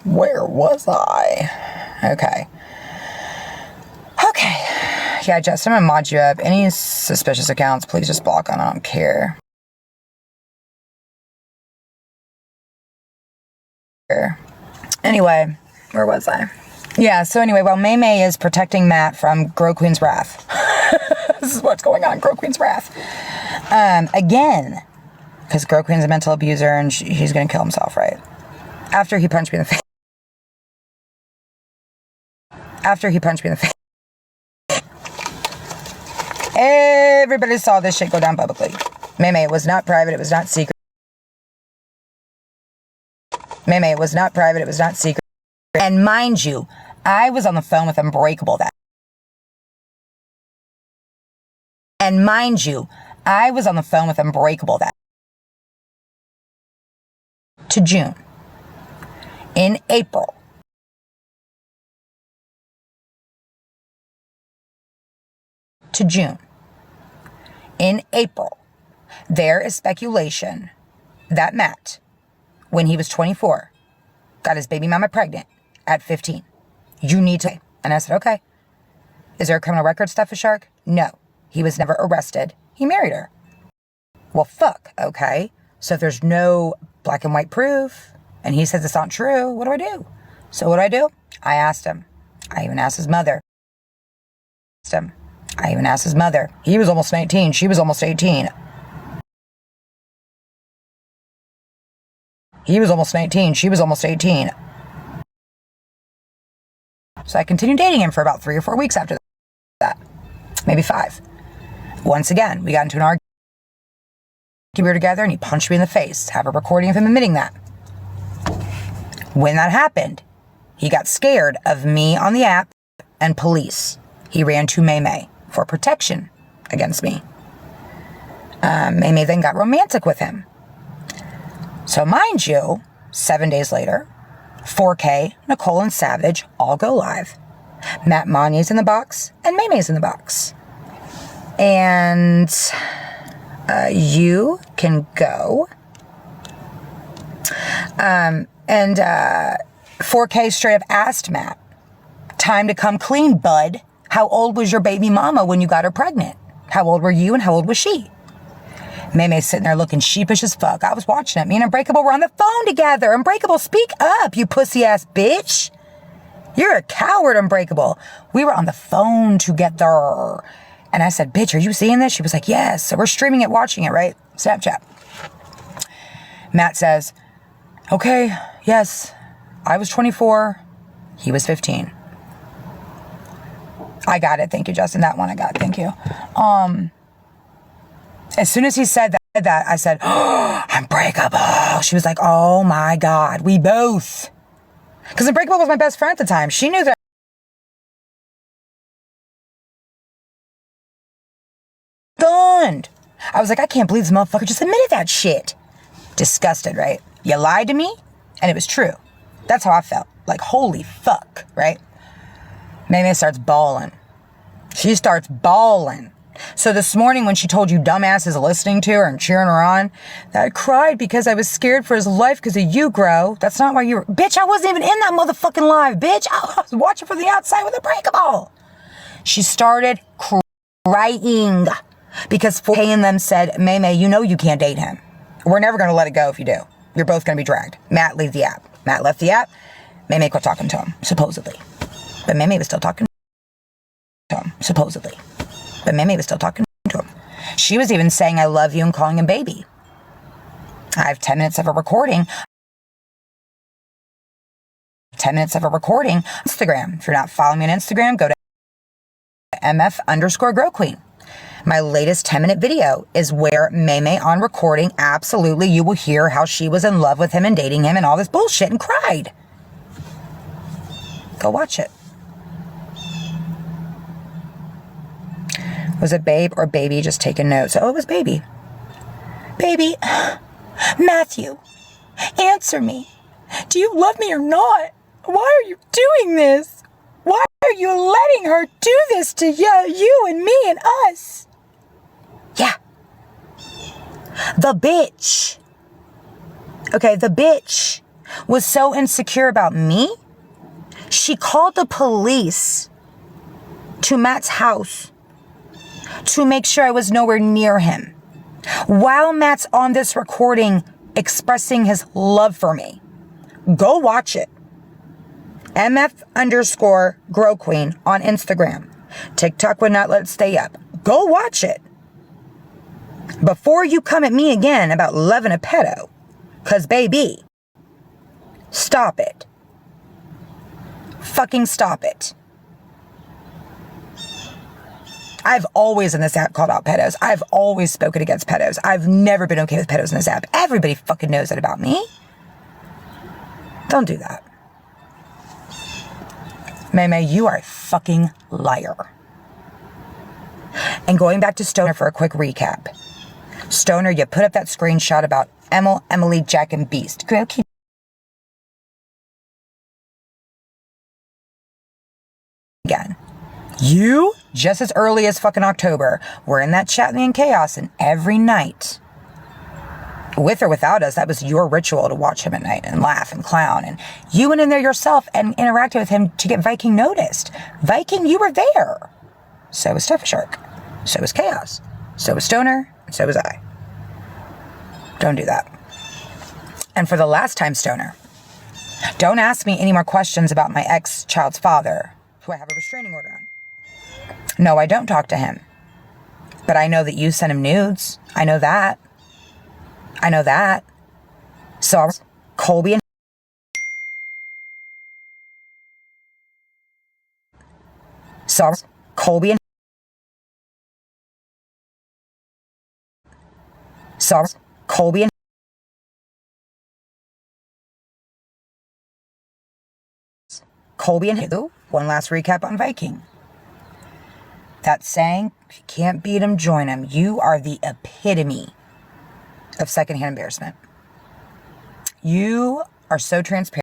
Where was I? Okay. Yeah, Justin, I'm gonna mod you up. Any suspicious accounts, please just block on. I don't care. Anyway, where was I? Yeah, so anyway, while May May is protecting Matt from Grow Queen's wrath. This is what's going on, Grow Queen's wrath. Again, because Grow Queen's a mental abuser and he's gonna kill himself, right? After he punched me in the face. Everybody saw this shit go down publicly. May May, it was not private, it was not secret. May May, it was not private, it was not secret. And mind you, I was on the phone with Unbreakable that. And mind you, I was on the phone with Unbreakable that. To June. In April. To June. In April, there is speculation that Matt, when he was 24, got his baby mama pregnant at 15. You need to. And I said, okay. Is there a criminal record stuff for Shark? No. He was never arrested. He married her. Well, fuck. Okay. So if there's no black and white proof, and he says it's not true, what do I do? So what do? I asked him. I even asked his mother. He was almost 19. She was almost 18. He was almost 19. She was almost 18. So I continued dating him for about 3 or 4 weeks after that. Maybe 5. Once again, we got into an argument. We were together and he punched me in the face. Have a recording of him admitting that. When that happened, he got scared of me on the app and police. He ran to May May for protection against me. May May then got romantic with him. So mind you, 7 days later, 4K, Nicole and Savage all go live. Matt Monier's in the box and May May's in the box. And you can go. And 4K straight up asked Matt, time to come clean, bud. How old was your baby mama when you got her pregnant? How old were you and how old was she? May May's sitting there looking sheepish as fuck. I was watching it. Me and Unbreakable were on the phone together. Unbreakable, speak up, you pussy ass bitch. You're a coward, Unbreakable. We were on the phone together. And I said, bitch, are you seeing this? She was like, yes. So we're streaming it, watching it, right? Snapchat. Matt says, okay, yes, I was 24. He was 15. I got it. Thank you, Justin. That one I got. Thank you. As soon as he said that, I said, oh, Unbreakable. She was like, oh my God, we both. Because Unbreakable was my best friend at the time. She knew that. Stunned. I was like, I can't believe this motherfucker just admitted that shit. Disgusted, right? You lied to me, and it was true. That's how I felt. Like, holy fuck, right? May May starts bawling. She starts bawling. So this morning when she told you dumbasses listening to her and cheering her on, that I cried because I was scared for his life because of you, Grow. That's not why you were... Bitch, I wasn't even in that motherfucking live, bitch. I was watching from the outside with Unbreakable. She started crying because 4K and them said, May May, you know you can't date him. We're never going to let it go if you do. You're both going to be dragged. Matt, leave the app. Matt left the app. May May quit talking to him, supposedly. But May May was still talking to him, supposedly. But May May was still talking to him. She was even saying, I love you and calling him baby. I have 10 minutes of a recording. 10 minutes of a recording. Instagram. If you're not following me on Instagram, go to MF_GrowQueen. My latest 10-minute video is where May May on recording, absolutely, you will hear how she was in love with him and dating him and all this bullshit and cried. Go watch it. Was it babe or baby just taking notes? Oh, it was baby. Baby, Matthew, answer me. Do you love me or not? Why are you doing this? Why are you letting her do this to you and me and us? Yeah. The bitch. Okay, the bitch was so insecure about me, she called the police to Matt's house to make sure I was nowhere near him. While Matt's on this recording expressing his love for me. Go watch it. MF_Grow Queen on Instagram. TikTok would not let it stay up. Go watch it. Before you come at me again about loving a pedo. Because, baby, stop it. Fucking stop it. I've always in this app called out pedos. I've always spoken against pedos. I've never been okay with pedos in this app. Everybody fucking knows that about me. Don't do that. May, you are a fucking liar. And going back to Stoner for a quick recap. Stoner, you put up that screenshot about Emily, Jack, and Beast. Grow again. You, just as early as fucking October, were in that chat and chaos, and every night, with or without us, that was your ritual to watch him at night and laugh and clown. And you went in there yourself and interacted with him to get Viking noticed. Viking, you were there. So was Steph Shark. So was Chaos. So was Stoner. And so was I. Don't do that. And for the last time, Stoner, don't ask me any more questions about my ex-child's father, who I have a restraining order on. No, I don't talk to him. But I know that you sent him nudes. I know that. I know that. So Colby and Colby and who? One last recap on Viking. That saying, if you can't beat him, join him. You are the epitome of secondhand embarrassment. You are so transparent.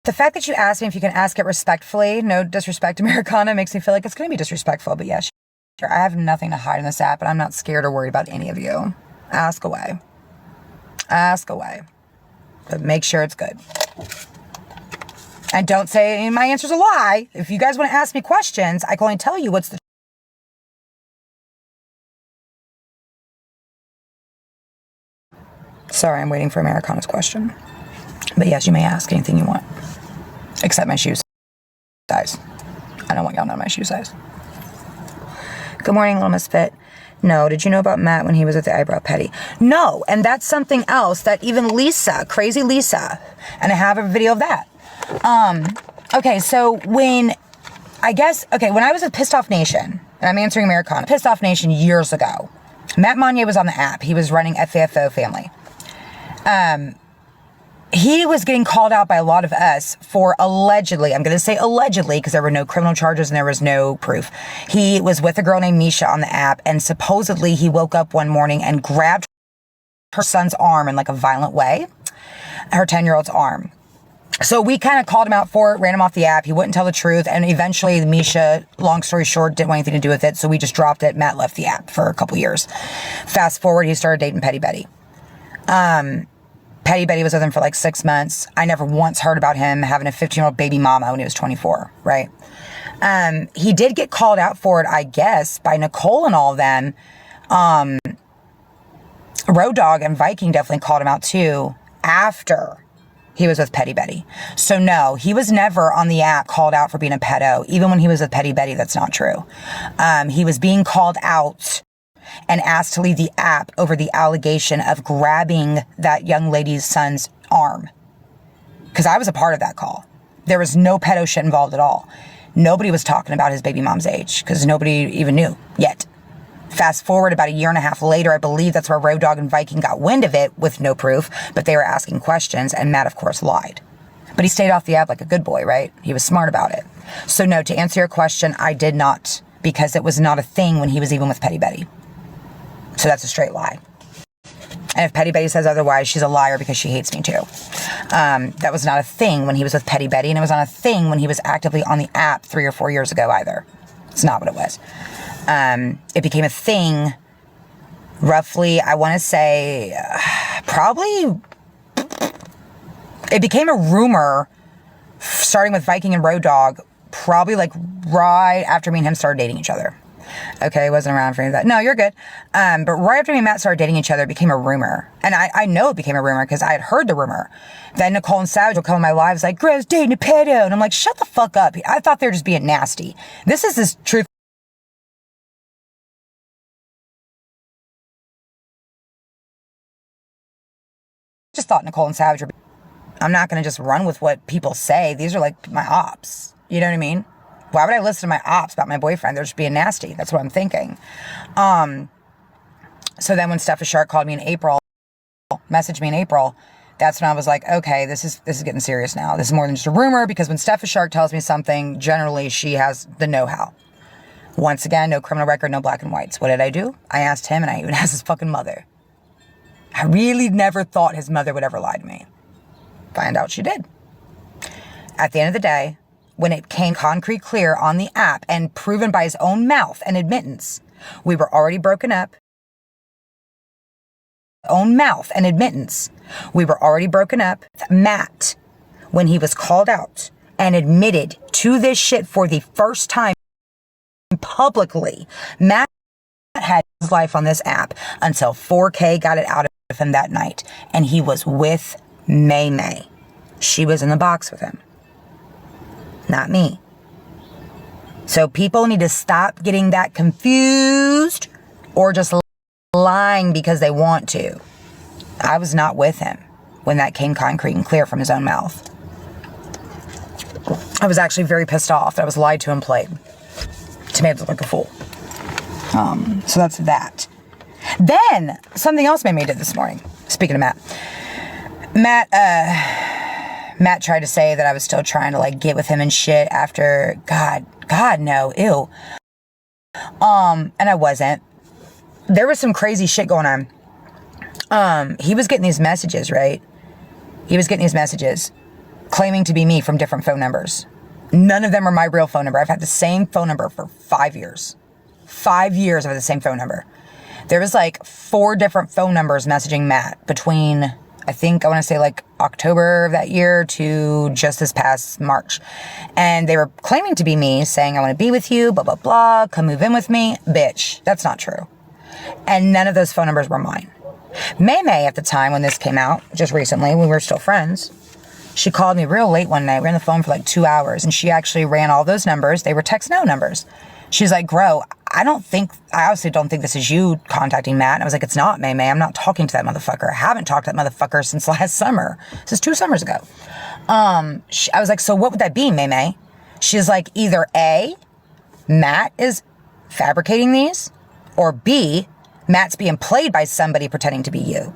The fact that you asked me if you can ask it respectfully, no disrespect, Americana, makes me feel like it's going to be disrespectful. But yeah, sure, I have nothing to hide in this app, and I'm not scared or worried about any of you. Ask away. Ask away. But make sure it's good. And don't say my answer's a lie. If you guys want to ask me questions, I can only tell you what's the Sorry, I'm waiting for Americana's question. But yes, you may ask anything you want. Except my shoe size. I don't want y'all to know my shoe size. Good morning, Little Misfit. No, did you know about Matt when he was with the eyebrow petty? No, and that's something else that even Lisa, crazy Lisa, and I have a video of that. Okay, so when I was with Pissed Off Nation, and I'm answering Americana, Pissed Off Nation years ago, Matt Monnier was on the app. He was running FAFO Family. He was getting called out by a lot of us for allegedly, I'm going to say allegedly because there were no criminal charges and there was no proof. He was with a girl named Misha on the app, and supposedly he woke up one morning and grabbed her son's arm in like a violent way, her 10-year-old's arm. So we kind of called him out for it, ran him off the app. He wouldn't tell the truth. And eventually Misha, long story short, didn't want anything to do with it. So we just dropped it. Matt left the app for a couple years. Fast forward, he started dating Petty Betty. Petty Betty was with him for like 6 months. I never once heard about him having a 15-year-old baby mama when he was 24, right? He did get called out for it, I guess, by Nicole and all of them. Road Dogg and Viking definitely called him out too after he was with Petty Betty. So no, he was never on the app called out for being a pedo. Even when he was with Petty Betty, that's not true. He was being called out and asked to leave the app over the allegation of grabbing that young lady's son's arm. Because I was a part of that call. There was no pedo shit involved at all. Nobody was talking about his baby mom's age because nobody even knew yet. Fast forward about a year and a half later, I believe that's where Road Dogg and Viking got wind of it with no proof, but they were asking questions, and Matt, of course, lied. But he stayed off the app like a good boy, right? He was smart about it. So no, to answer your question, I did not, because it was not a thing when he was even with Petty Betty. So that's a straight lie. And if Petty Betty says otherwise, she's a liar because she hates me too. That was not a thing when he was with Petty Betty, and it was not a thing when he was actively on the app 3 or 4 years ago either. It's not what it was. It became a thing roughly, I want to say, probably, it became a rumor starting with Viking and Road Dogg, probably like right after me and him started dating each other. Okay, wasn't around for any of that. No, you're good. But right after me and Matt started dating each other, it became a rumor. And I know it became a rumor because I had heard the rumor. Then Nicole and Savage will come in my lives like, Grace dating a pedo. And I'm like, shut the fuck up. I thought they were just being nasty. This is this truth. Just thought Nicole and Savage were... I'm not going to just run with what people say. These are like my ops. You know what I mean? Why would I listen to my ops about my boyfriend? They're just being nasty. That's what I'm thinking. So then when Steph Shark called me in April, messaged me in April, that's when I was like, okay, this is getting serious now. This is more than just a rumor, because when Steph Shark tells me something, generally she has the know-how. Once again, no criminal record, no black and whites. What did I do? I asked him, and I even asked his fucking mother. I really never thought his mother would ever lie to me. Find out she did. At the end of the day, when it came concrete clear on the app and proven by his own mouth and admittance, we were already broken up. Own mouth and admittance, we were already broken up. Matt, when he was called out and admitted to this shit for the first time publicly, Matt had his life on this app until 4K got it out of him that night, and he was with May May. She was in the box with him, not me. So people need to stop getting that confused or just lying because they want to. I was not with him when that came concrete and clear from his own mouth. I was actually very pissed off that I was lied to and played to make me look like a fool. So that's that. Then something else May May did this morning. Speaking of Matt, Matt tried to say that I was still trying to like get with him and shit after God no, ew. And I wasn't. There was some crazy shit going on. He was getting these messages, right? He was getting these messages claiming to be me from different phone numbers. None of them are my real phone number. I've had the same phone number for 5 years. 5 years I've had the same phone number. There was like 4 different phone numbers messaging Matt between, I think, I want to say like October of that year to just this past March. And they were claiming to be me, saying, I want to be with you, blah, blah, blah, come move in with me. Bitch, that's not true. And none of those phone numbers were mine. May May, at the time when this came out, just recently, we were still friends, she called me real late one night. We were on the phone for like 2 hours, and she actually ran all those numbers. They were text now numbers. She's like, Gro, I honestly don't think this is you contacting Matt. And I was like, it's not, May May. I'm not talking to that motherfucker. I haven't talked to that motherfucker since last summer. This is 2 summers ago. I was like, so what would that be, May May? She's like, either A, Matt is fabricating these, or B, Matt's being played by somebody pretending to be you.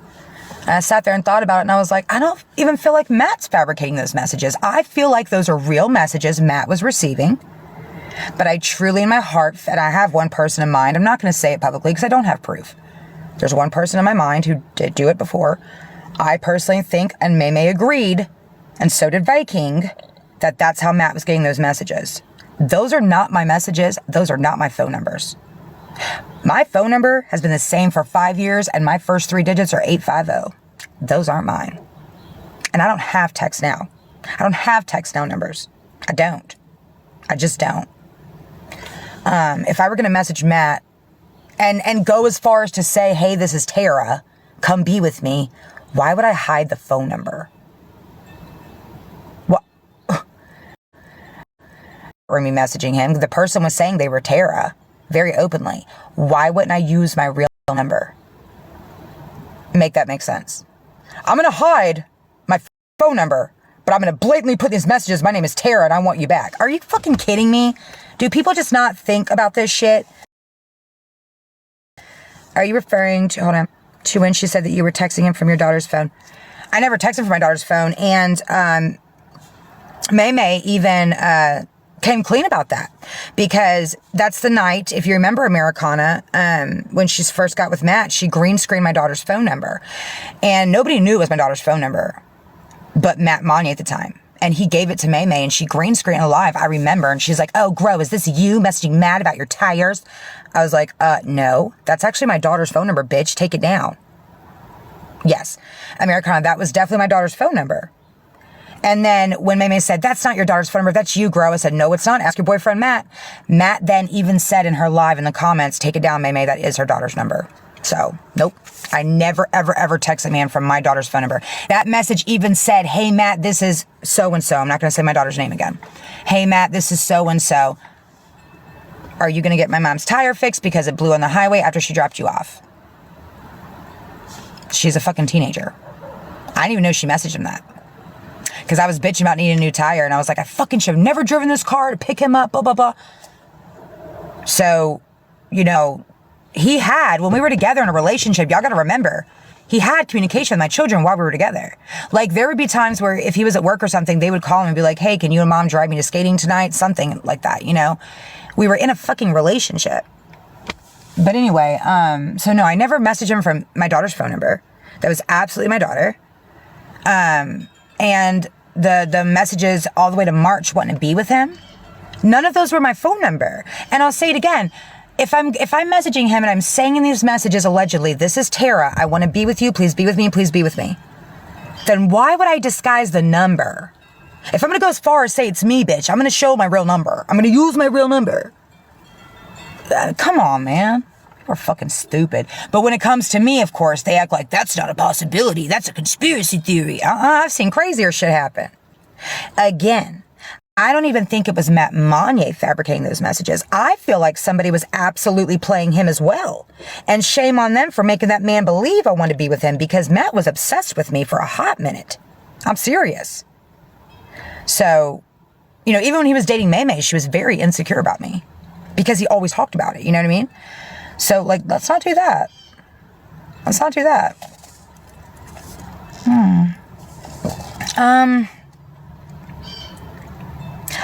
And I sat there and thought about it, and I was like, I don't even feel like Matt's fabricating those messages. I feel like those are real messages Matt was receiving. But I truly, in my heart, and I have one person in mind. I'm not going to say it publicly because I don't have proof. There's one person in my mind who did do it before. I personally think, and May May agreed, and so did Viking, that that's how Matt was getting those messages. Those are not my messages. Those are not my phone numbers. My phone number has been the same for 5 years, and my first 3 digits are 850. Those aren't mine. And I don't have text now. I don't have text now numbers. I don't. I just don't. If I were going to message Matt and go as far as to say, hey, this is Tara, come be with me, why would I hide the phone number? What? Or me messaging him. The person was saying they were Tara very openly. Why wouldn't I use my real number? Make that make sense. I'm going to hide my phone number, but I'm going to blatantly put these messages, my name is Tara and I want you back. Are you fucking kidding me? Do people just not think about this shit? Are you referring to, hold on, to when she said that you were texting him from your daughter's phone? I never texted from my daughter's phone. And May May even came clean about that. Because that's the night, if you remember Americana, when she first got with Matt, she green screened my daughter's phone number. And nobody knew it was my daughter's phone number but Matt Money at the time. And he gave it to May May, and she green screened live. I remember. And she's like, oh, Gro, is this you messaging Matt about your tires? I was like, no, that's actually my daughter's phone number, bitch. Take it down. Yes. Americana, that was definitely my daughter's phone number. And then when May May said, that's not your daughter's phone number, that's you, Gro. I said, no, it's not. Ask your boyfriend, Matt. Matt then even said in her live in the comments, take it down, May May, that is her daughter's number. So, nope. I never, ever, ever text a man from my daughter's phone number. That message even said, hey, Matt, this is so-and-so. I'm not going to say my daughter's name again. Hey, Matt, this is so-and-so. Are you going to get my mom's tire fixed because it blew on the highway after she dropped you off? She's a fucking teenager. I didn't even know she messaged him that. Because I was bitching about needing a new tire. And I was like, I fucking should have never driven this car to pick him up, blah, blah, blah. So, you know, he had, when we were together in a relationship, y'all got to remember, he had communication with my children while we were together. Like, there would be times where if he was at work or something, they would call him and be like, hey, can you and mom drive me to skating tonight? Something like that, you know? We were in a fucking relationship. But anyway, so no, I never messaged him from my daughter's phone number. That was absolutely my daughter. And the messages all the way to March wanting to be with him, none of those were my phone number. And I'll say it again. If I'm messaging him and I'm saying in these messages, allegedly, this is Tara, I want to be with you, please be with me, please be with me, then why would I disguise the number? If I'm going to go as far as say it's me, bitch, I'm going to show my real number. I'm going to use my real number. Come on, man. People are fucking stupid. But when it comes to me, of course, they act like that's not a possibility. That's a conspiracy theory. I've seen crazier shit happen. Again, I don't even think it was Matt Monnier fabricating those messages. I feel like somebody was absolutely playing him as well. And shame on them for making that man believe I wanted to be with him, because Matt was obsessed with me for a hot minute. I'm serious. So, you know, even when he was dating May May, she was very insecure about me because he always talked about it. You know what I mean? So, like, let's not do that. Let's not do that.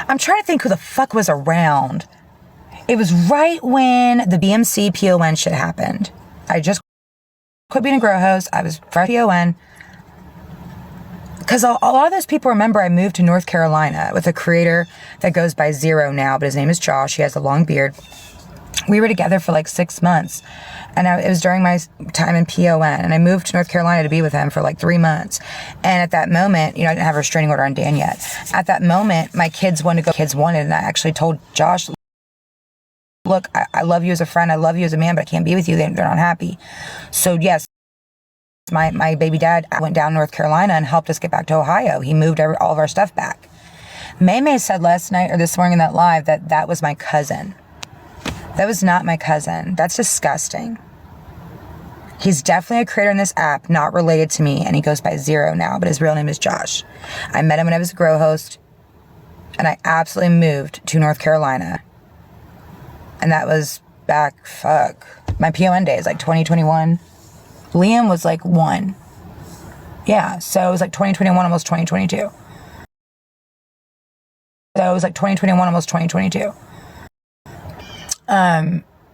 I'm trying to think who the fuck was around. It was right when the BMC PON shit happened. I just quit being a grow host. I was fresh PON. Because a lot of those people remember I moved to North Carolina with a creator that goes by Zero now, but his name is Josh. He has a long beard. We were together for like 6 months, and it was during my time in PON, and I moved to North Carolina to be with him for like 3 months. And at that moment, you know, I didn't have a restraining order on Dan yet. At that moment, my kids wanted to go, kids wanted, and I actually told Josh, look, I love you as a friend, I love you as a man, but I can't be with you. They're not happy. So yes, my baby dad went down to North Carolina and helped us get back to Ohio. He moved all of our stuff back. May May said last night or this morning in that live that was my cousin. That was not my cousin. That's disgusting. He's definitely a creator in this app, not related to me, and he goes by Zero now, but his real name is Josh. I met him when I was a grow host, and I absolutely moved to North Carolina. And that was back, my PON days, like 2021. Liam was like 1. Yeah, so it was like 2021, almost 2022. So it was like 2021, almost 2022.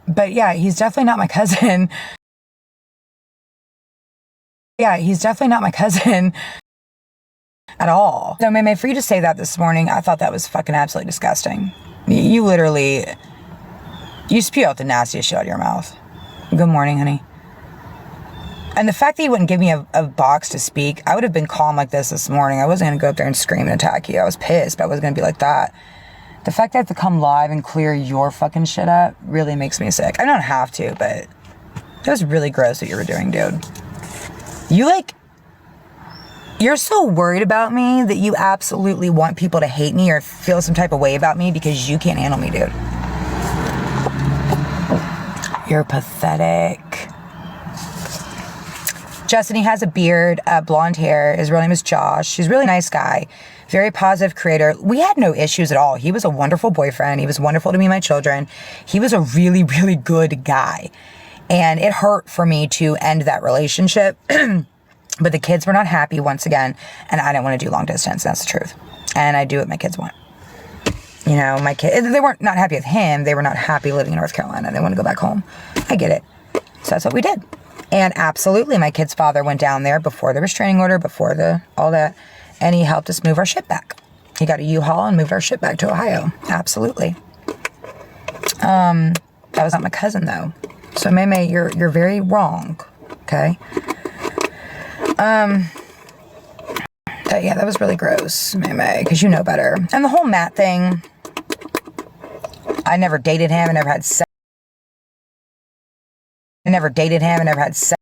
But yeah, he's definitely not my cousin. Yeah, he's definitely not my cousin at all. So, May, for you to say that this morning, I thought that was fucking absolutely disgusting. You literally, you spew out the nastiest shit out of your mouth. Good morning, honey. And the fact that you wouldn't give me a box to speak, I would have been calm like this morning. I wasn't going to go up there and scream and attack you. I was pissed, but I wasn't going to be like that. The fact that I have to come live and clear your fucking shit up really makes me sick. I don't have to, but it was really gross what you were doing, dude. You're so worried about me that you absolutely want people to hate me or feel some type of way about me because you can't handle me, dude. You're pathetic. Justin, he has a beard, blonde hair. His real name is Josh. He's a really nice guy. Very positive creator. We had no issues at all. He was a wonderful boyfriend. He was wonderful to me and my children. He was a really, really good guy. And it hurt for me to end that relationship. But the kids were not happy once again. And I didn't want to do long distance. That's the truth. And I do what my kids want. You know, my kids, they weren't not happy with him. They were not happy living in North Carolina. They want to go back home. I get it. So that's what we did. And absolutely, my kid's father went down there before the restraining order, before all that. And he helped us move our shit back. He got a U-Haul and moved our shit back to Ohio. Absolutely. That was not my cousin, though. So, May, you're very wrong. Okay? Yeah, that was really gross, May, because you know better. And the whole Matt thing, I never dated him. I never had sex. I never dated him. I never had sex.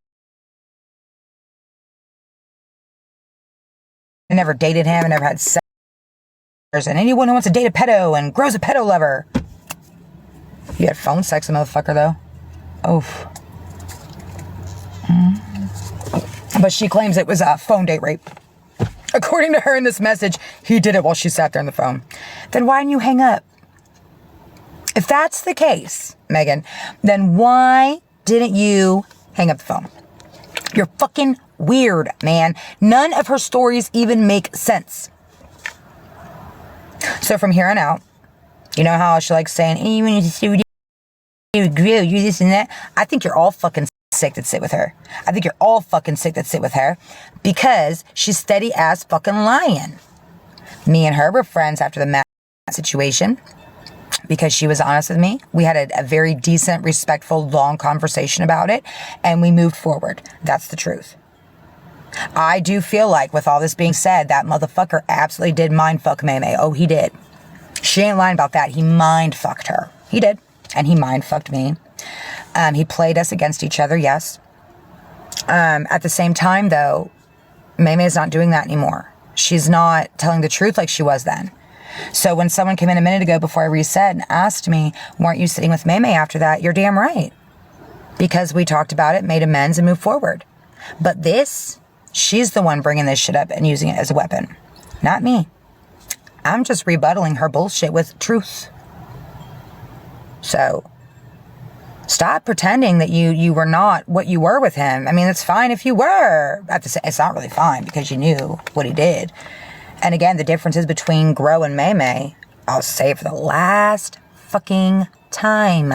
I never dated him. I never had sex. And anyone who wants to date a pedo and grows a pedo lover. You had phone sex, a motherfucker, though. Oof. But she claims it was a phone date rape. According to her in this message, he did it while she sat there on the phone. Then why didn't you hang up? If that's the case, Megan, then why didn't you hang up the phone? You're fucking weird, man. None of her stories even make sense. So from here on out, you know how she likes saying, hey, you want to sit with you, you this and that? I think you're all fucking sick that sit with her. I think you're all fucking sick that sit with her because she's steady ass fucking lying. Me and her were friends after the Matt situation because she was honest with me. We had a very decent, respectful, long conversation about it and we moved forward. That's the truth. I do feel like with all this being said, that motherfucker absolutely did mind fuck May. Oh, he did. She ain't lying about that. He mind fucked her. He did. And he mind fucked me. He played us against each other, yes. At the same time, though, May is not doing that anymore. She's not telling the truth like she was then. So when someone came in a minute ago before I reset and asked me, weren't you sitting with May after that? You're damn right. Because we talked about it, made amends, and moved forward. But this, she's the one bringing this shit up and using it as a weapon. Not me. I'm just rebuttaling her bullshit with truth. So stop pretending that you were not what you were with him. I mean, it's fine if you were. It's not really fine because you knew what he did. And again, the differences between Grow and May, I'll say it for the last fucking time.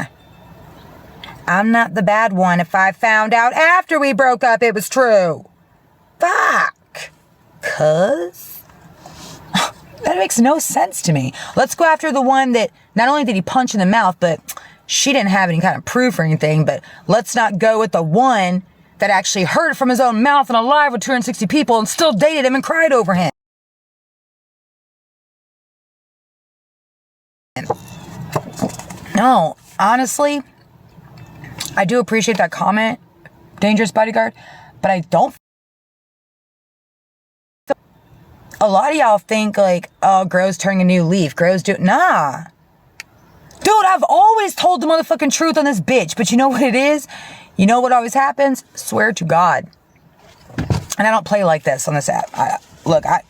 I'm not the bad one if I found out after we broke up it was true. Fuck. Cuz? That makes no sense to me. Let's go after the one that not only did he punch in the mouth, but she didn't have any kind of proof or anything, but let's not go with the one that actually heard it from his own mouth and alive with 260 people and still dated him and cried over him. No, honestly, I do appreciate that comment, Dangerous Bodyguard, but I don't. A lot of y'all think like, oh, Grow's turning a new leaf. Nah. Dude, I've always told the motherfucking truth on this bitch, but you know what it is? You know what always happens? Swear to God. And I don't play like this on this app.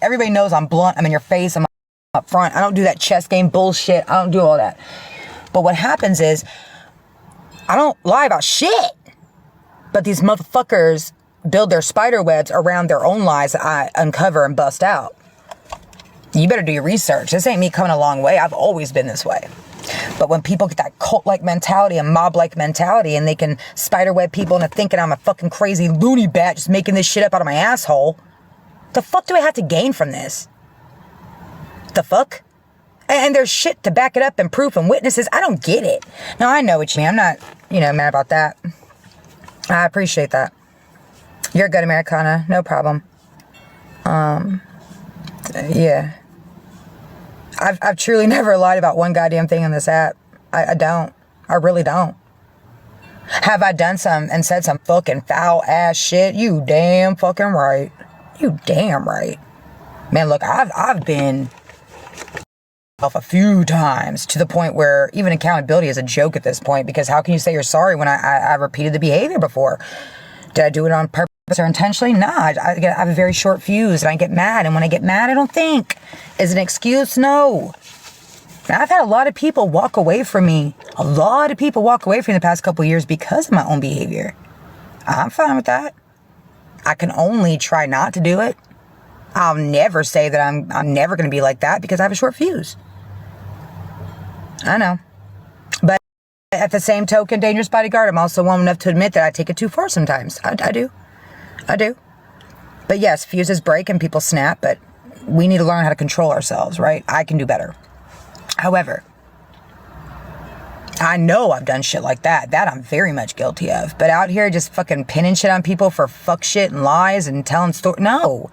Everybody knows I'm blunt. I'm in your face. I'm up front. I don't do that chess game bullshit. I don't do all that. But what happens is, I don't lie about shit. But these motherfuckers build their spider webs around their own lies that I uncover and bust out. You better do your research. This ain't me coming a long way. I've always been this way. But when people get that cult-like mentality and mob-like mentality and they can spiderweb people into thinking I'm a fucking crazy loony bat just making this shit up out of my asshole, the fuck do I have to gain from this? The fuck? And there's shit to back it up and proof and witnesses. I don't get it. Now, I know what you mean. I'm not, mad about that. I appreciate that. You're good, Americana. No problem. Yeah. I've truly never lied about one goddamn thing on this app. I don't. I really don't. Have I done some and said some fucking foul ass shit? You damn fucking right. You damn right. Man, look, I've been off a few times to the point where even accountability is a joke at this point, because how can you say you're sorry when I repeated the behavior before? Did I do it on purpose or intentionally? Nah, I have a very short fuse and I get mad. And when I get mad, I don't think. Is it an excuse? No. And I've had a lot of people walk away from me. A lot of people walk away from me the past couple of years because of my own behavior. I'm fine with that. I can only try not to do it. I'll never say that I'm never going to be like that because I have a short fuse. I know. But at the same token, Dangerous Bodyguard, I'm also woman enough to admit that I take it too far sometimes. I do. But yes, fuses break and people snap, but we need to learn how to control ourselves, right? I can do better. However, I know I've done shit like that. That I'm very much guilty of. But out here just fucking pinning shit on people for fuck shit and lies and telling stories. No.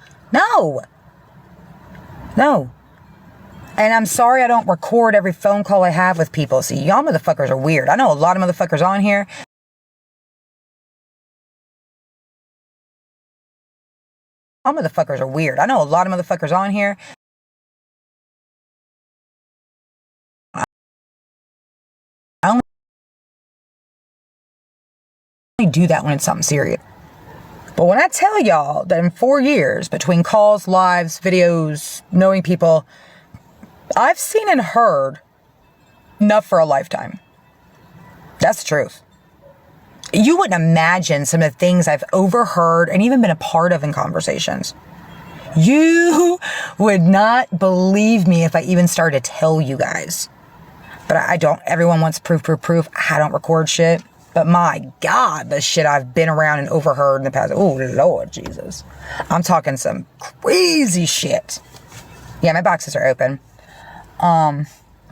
And I'm sorry I don't record every phone call I have with people. See, y'all motherfuckers are weird. I know a lot of motherfuckers on here. Y'all motherfuckers are weird. I know a lot of motherfuckers on here. I only do that when it's something serious. But when I tell y'all that in 4 years, between calls, lives, videos, knowing people, I've seen and heard enough for a lifetime. That's the truth. You wouldn't imagine some of the things I've overheard and even been a part of in conversations. You would not believe me if I even started to tell you guys. But I don't. Everyone wants proof. I don't record shit. But my God, the shit I've been around and overheard in the past. Oh, Lord Jesus. I'm talking some crazy shit. Yeah, my boxes are open.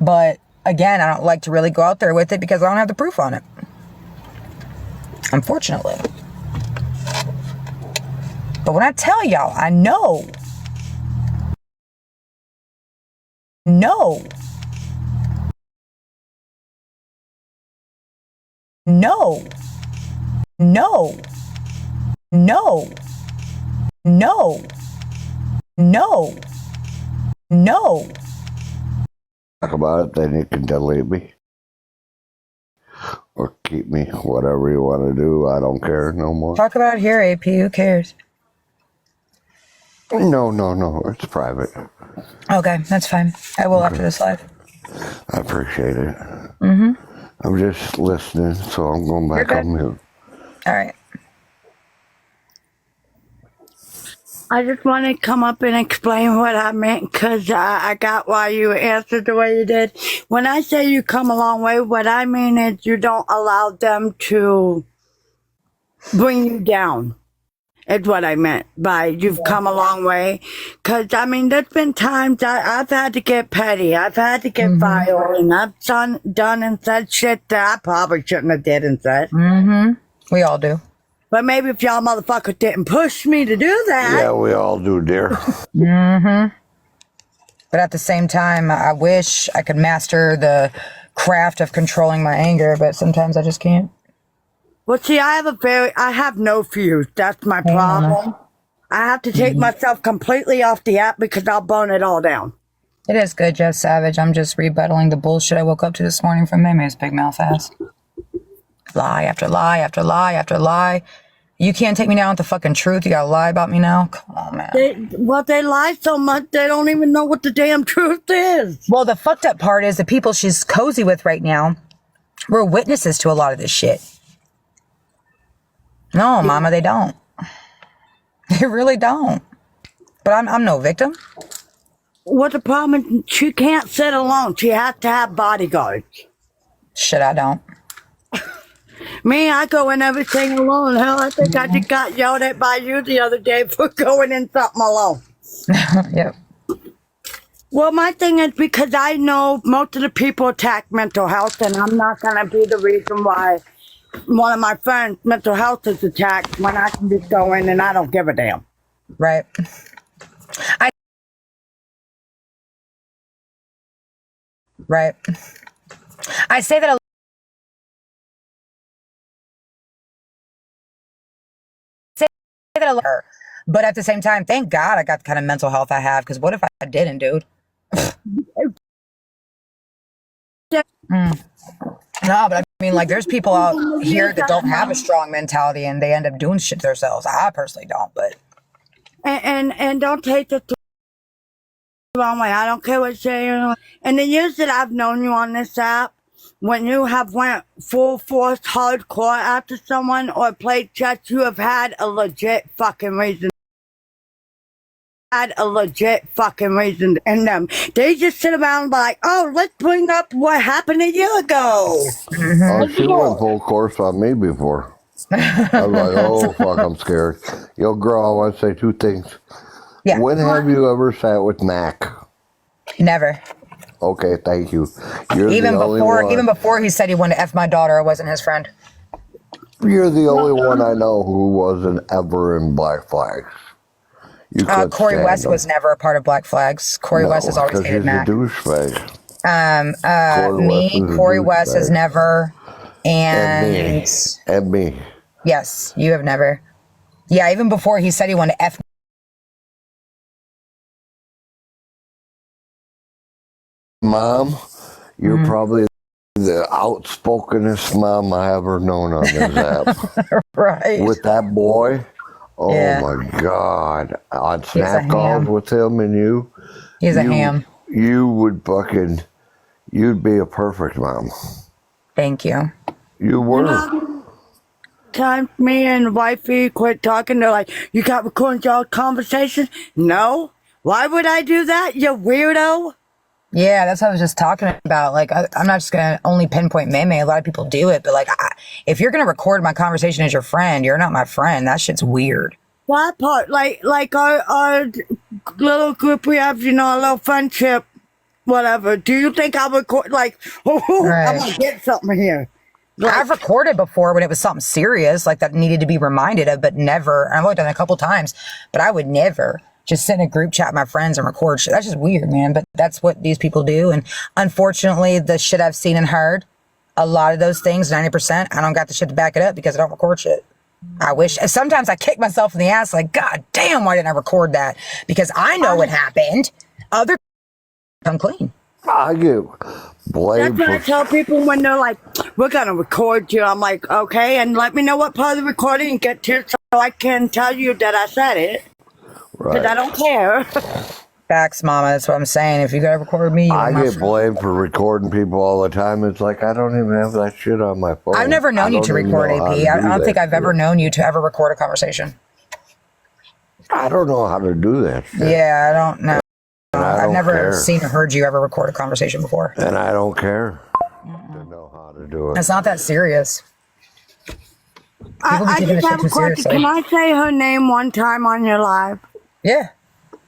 But again, I don't like to really go out there with it because I don't have the proof on it. Unfortunately. But when I tell y'all, I know. No. Talk about it, then you can delete me. Or keep me, whatever you want to do. I don't care no more. Talk about it here, AP. Who cares? No. It's private. Okay, that's fine. I will after this live. I appreciate it. I'm just listening, so I'm going back on mute. All right. I just want to come up and explain what I meant because I got why you answered the way you did. When I say you come a long way, what I mean is you don't allow them to bring you down. Is what I meant by you've come a long way. Because, I mean, there's been times I've had to get petty. I've had to get violent. And I've done and said shit that I probably shouldn't have did and said. We all do. But maybe if y'all motherfuckers didn't push me to do that. Yeah, we all do, dear. But at the same time, I wish I could master the craft of controlling my anger, but sometimes I just can't. Well, see, I have no fuse. That's my problem. I have to take myself completely off the app because I'll burn it all down. It is good, Jeff Savage. I'm just rebuttaling the bullshit I woke up to this morning from Maymay's big mouth ass. Lie after lie after lie after lie. You can't take me down with the fucking truth. You gotta lie about me now? Come on, man. They lie so much they don't even know what the damn truth is. Well, the fucked up part is the people she's cozy with right now were witnesses to a lot of this shit. No, mama, they don't. They really don't. But I'm no victim. What the problem is, she can't sit alone. She has to have bodyguards. Shit, I don't. Me, I go in everything alone. Hell, I think I just got yelled at by you the other day for going in something alone. Yep. Well, my thing is because I know most of the people attack mental health, and I'm not going to be the reason why one of my friends' mental health is attacked when I can just go in and I don't give a damn. Right. Right. I say that a lot, but at the same time, thank God I got the kind of mental health I have, because what if I didn't, dude? No, but I mean, like, there's people out here that don't have a strong mentality and they end up doing shit to themselves. I personally don't, but. And don't take it the wrong way. I don't care what you say. In the years that I've known you on this app, when you have went full force hardcore after someone or played chess, you have had a legit fucking reason. In them. They just sit around like, oh, let's bring up what happened a year ago. Oh, she went full course on me before. I was like, oh, fuck, I'm scared. Yo, girl, I want to say two things. Yeah. When have you ever sat with Mac? Never. Okay, thank you. You're Even the only before, one. even before he said he wanted to F my daughter, I wasn't his friend. You're the only one I know who wasn't ever in Black Flags. You couldn't Corey stand West him. was never a part of Black Flags. Corey West has always because hated he's Mac. a douchebag. Me, Corey West has never, and And me. yes, you have never. Yeah, even before he said he wanted to F. Mom, you're probably the outspokenest mom I ever known on this app. Right. With that boy, oh Yeah. my God. On a snap calls ham. with him and you. He's a ham. You would you'd be a perfect mom. Thank you. You were. Time me and wifey quit talking, they're like, you got recording your conversation? No. Why would I do that, you weirdo? Yeah, that's what I was just talking about. Like, I'm not just going to only pinpoint Meme. A lot of people do it. But, like, if you're going to record my conversation as your friend, you're not my friend. That shit's weird. That part, like our little group we have, you know, a little friendship, whatever. Do you think I'll record, like, I'm going to get something here? Like, I've recorded before when it was something serious, like that needed to be reminded of, but never. I've only done it a couple times, but I would never just sit in a group chat with my friends and record shit. That's just weird, man. But that's what these people do. And unfortunately, the shit I've seen and heard, a lot of those things, 90%, I don't got the shit to back it up because I don't record shit. I wish. Sometimes I kick myself in the ass like, God damn, why didn't I record that? Because I know what happened. Other come clean. I get blamed that's what I tell people when they're like, we're going to record you. I'm like, okay, and let me know what part of the recording you get to so I can tell you that I said it. Because I don't care. Facts, mama. That's what I'm saying. If you gotta record me, I get blamed for recording people all the time. It's like, I don't even have that shit on my phone. I've never known you to record, AP. I don't think I've ever known you to ever record a conversation. I don't know how to do that shit. Yeah, I don't know. I've never care. seen or heard you ever record a conversation before. And I don't care to know how to do it. It's not that serious. I just have a question. Can I say her name one time on your live? Yeah.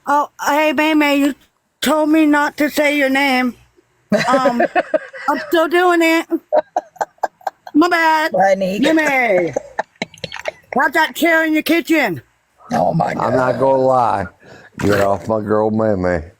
Oh, hey, Meme, you told me not to say your name. I'm still doing it. My bad. Meme. How's that chair in your kitchen? Oh, my God. I'm not going to lie. Get off my girl, Meme.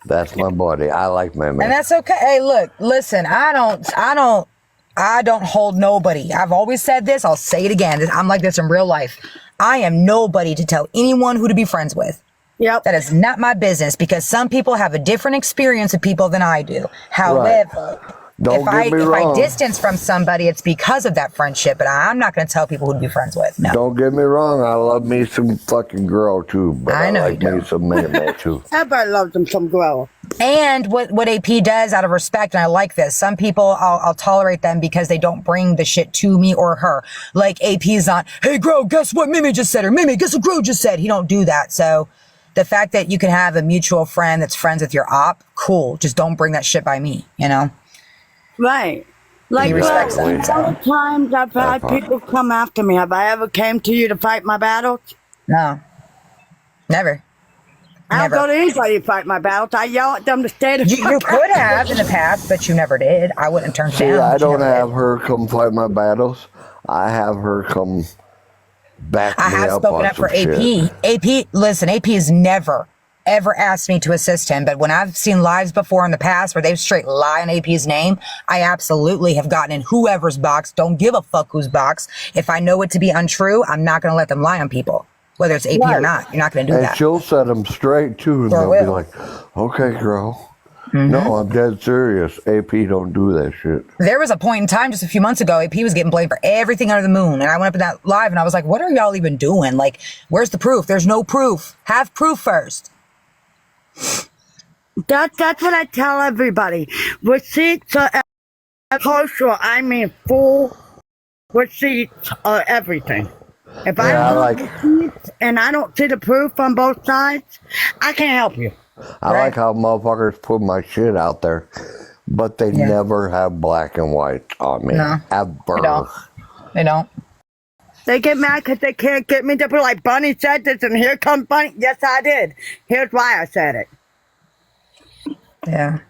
That's my buddy. I like Meme. And that's okay. Hey, look, listen, I don't hold nobody. I've always said this. I'll say it again. I'm like this in real life. I am nobody to tell anyone who to be friends with. Yep. That is not my business because some people have a different experience with people than I do. However, if I distance from somebody, it's because of that friendship, but I'm not going to tell people who to be friends with. No. Don't get me wrong. I love me some fucking girl too, but I like me some Meme too. Everybody loves them some girl. And what AP does out of respect, and I like this, some people I'll tolerate them because they don't bring the shit to me or her. Like AP's not, hey, Gro, guess what Mimi just said? Or Mimi, guess what Gro just said? He don't do that. So the fact that you can have a mutual friend that's friends with your op, cool. Just don't bring that shit by me, you know? Right. Like, He respects that. all the times I've had people come after me. Have I ever came to you to fight my battles? No. Never. I don't go to anybody to fight my battles. I yell at them to stay the You could have in the past, but you never did. I wouldn't turn See, down. I don't have her come fight my battles. I have her come back me up. I have spoken up for AP. AP, listen, AP has never, ever asked me to assist him. But when I've seen lives before in the past where they've straight lie on AP's name, I absolutely have gotten in whoever's box. Don't give a fuck whose box. If I know it to be untrue, I'm not going to let them lie on people. Whether it's AP or not, you're not going to do that. And she'll set them straight too, and they'll be like, okay, girl. No, I'm dead serious. AP don't do that shit. There was a point in time just a few months ago, AP was getting blamed for everything under the moon. And I went up in that live and I was like, what are y'all even doing? Like, where's the proof? There's no proof. Have proof first. That's what I tell everybody. Receipts are kosher. I mean, full receipts are everything. If I don't have receipts and I don't see the proof on both sides, I can't help you. I like how motherfuckers put my shit out there, but they never have black and white on me. No, ever. They don't. They get mad because they can't get me to be like, Bunny said this and here comes Bunny. Yes, I did. Here's why I said it. Yeah.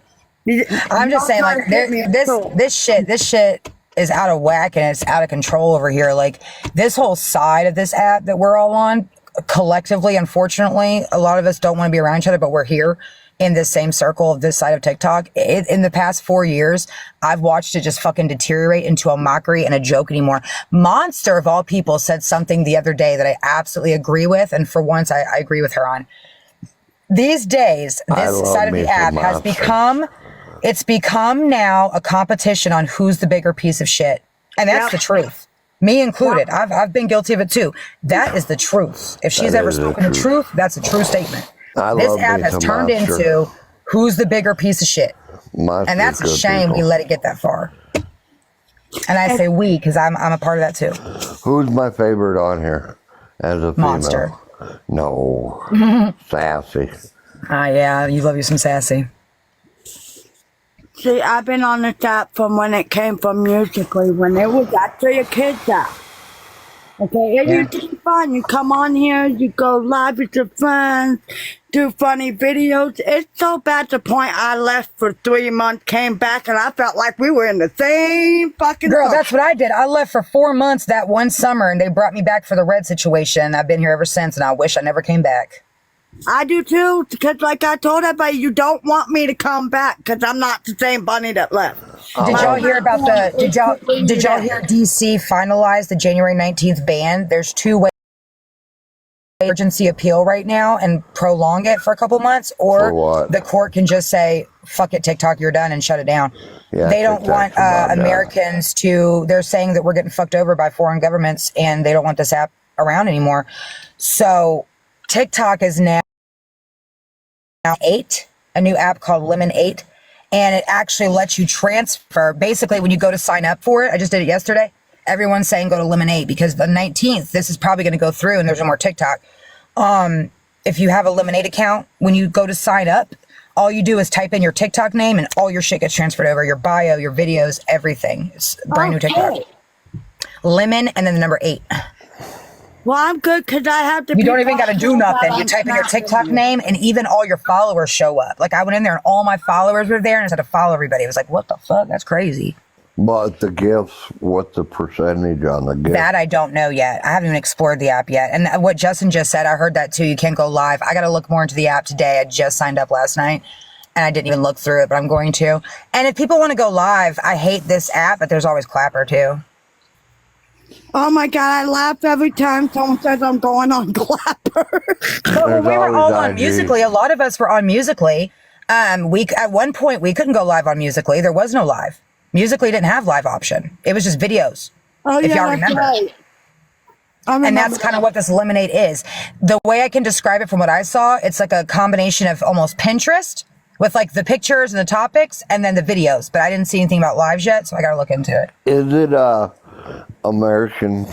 You- I'm just saying, like, this shit is out of whack and it's out of control over here. Like, this whole side of this app that we're all on, collectively, unfortunately, a lot of us don't want to be around each other, but we're here in this same circle of this side of TikTok. In the past 4 years, I've watched it just fucking deteriorate into a mockery and a joke anymore. Monster, of all people, said something the other day that I absolutely agree with, and for once, I agree with her on. These days, this side of the app has become now a competition on who's the bigger piece of shit. And that's the truth. Me included. I've been guilty of it too. That is the truth. If she's ever spoken the truth, that's a true statement. This app has turned into who's the bigger piece of shit. And that's a shame we let it get that far. And I say we because I'm a part of that too. Who's my favorite on here as a female? Monster. No. Sassy. Yeah, you love you some sassy. See, I've been on this app from when it came from Musically, when it was actually a kids app. Okay, and you do fun. You come on here, you go live with your friends, do funny videos. It's so bad to the point I left for 3 months, came back, and I felt like we were in the same fucking Girl, country. that's what I did. I left for 4 months that one summer, and they brought me back for the Red situation. I've been here ever since, and I wish I never came back. I do too, because like I told everybody, you don't want me to come back, because I'm not the same Bunny that left. Did y'all hear about did y'all hear DC finalize the January 19th ban? There's 2 ways emergency appeal right now and prolong it for a couple months, or the court can just say, fuck it, TikTok, you're done, and shut it down. They don't want Americans to, they're saying that we're getting fucked over by foreign governments and they don't want this app around anymore. So TikTok is now 8, a new app called Lemon 8, and it actually lets you transfer. Basically, when you go to sign up for it, I just did it yesterday, everyone's saying go to Lemon 8 because the 19th, this is probably going to go through and there's no more TikTok. If you have a Lemon 8 account, when you go to sign up, all you do is type in your TikTok name and all your shit gets transferred over, your bio, your videos, everything. It's brand new TikTok. Lemon and then the number 8. Well, I'm good because I have to. You don't even got to do nothing. You type in your TikTok name and even all your followers show up. Like I went in there and all my followers were there and I just had to follow everybody. It was like, what the fuck? That's crazy. But the gifts, what's the percentage on the gifts? That I don't know yet. I haven't even explored the app yet. And what Justin just said, I heard that too. You can't go live. I got to look more into the app today. I just signed up last night and I didn't even look through it, but I'm going to. And if people want to go live, I hate this app, but there's always Clapper too. Oh my God, I laugh every time someone says I'm going on Clapper. But when we were all on Musically, a lot of us were on Musically. At one point, we couldn't go live on Musically. There was no live. Musically didn't have live option. It was just videos. Oh, if yeah, y'all remember. right. And that's kind of what this Lemonade is. The way I can describe it from what I saw, it's like a combination of almost Pinterest with like the pictures and the topics and then the videos. But I didn't see anything about lives yet, so I got to look into it. Is it American?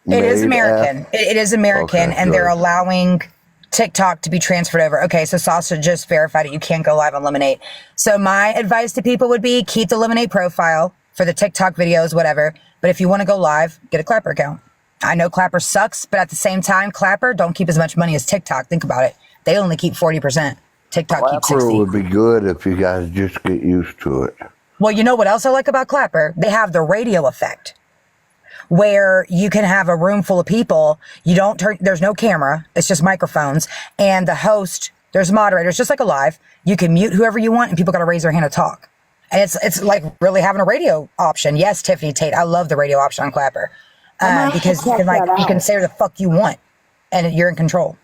It is American. It is American, and they're allowing TikTok to be transferred over. Okay, so Sasha just verified it. You can't go live on Lemonade. So my advice to people would be keep the Lemonade profile for the TikTok videos, whatever. But if you want to go live, get a Clapper account. I know Clapper sucks, but at the same time, Clapper don't keep as much money as TikTok. Think about it. They only keep 40%. TikTok keeps 60%. Clapper would be good if you guys just get used to it. Well, you know what else I like about Clapper? They have the radio effect, where you can have a room full of people. You don't turn, there's no camera. It's just microphones. And the host, there's moderators, just like a live. You can mute whoever you want and people got to raise their hand to talk. And it's like really having a radio option. Yes, Tiffany Tate, I love the radio option on Clapper. Because you can say what the fuck you want and you're in control.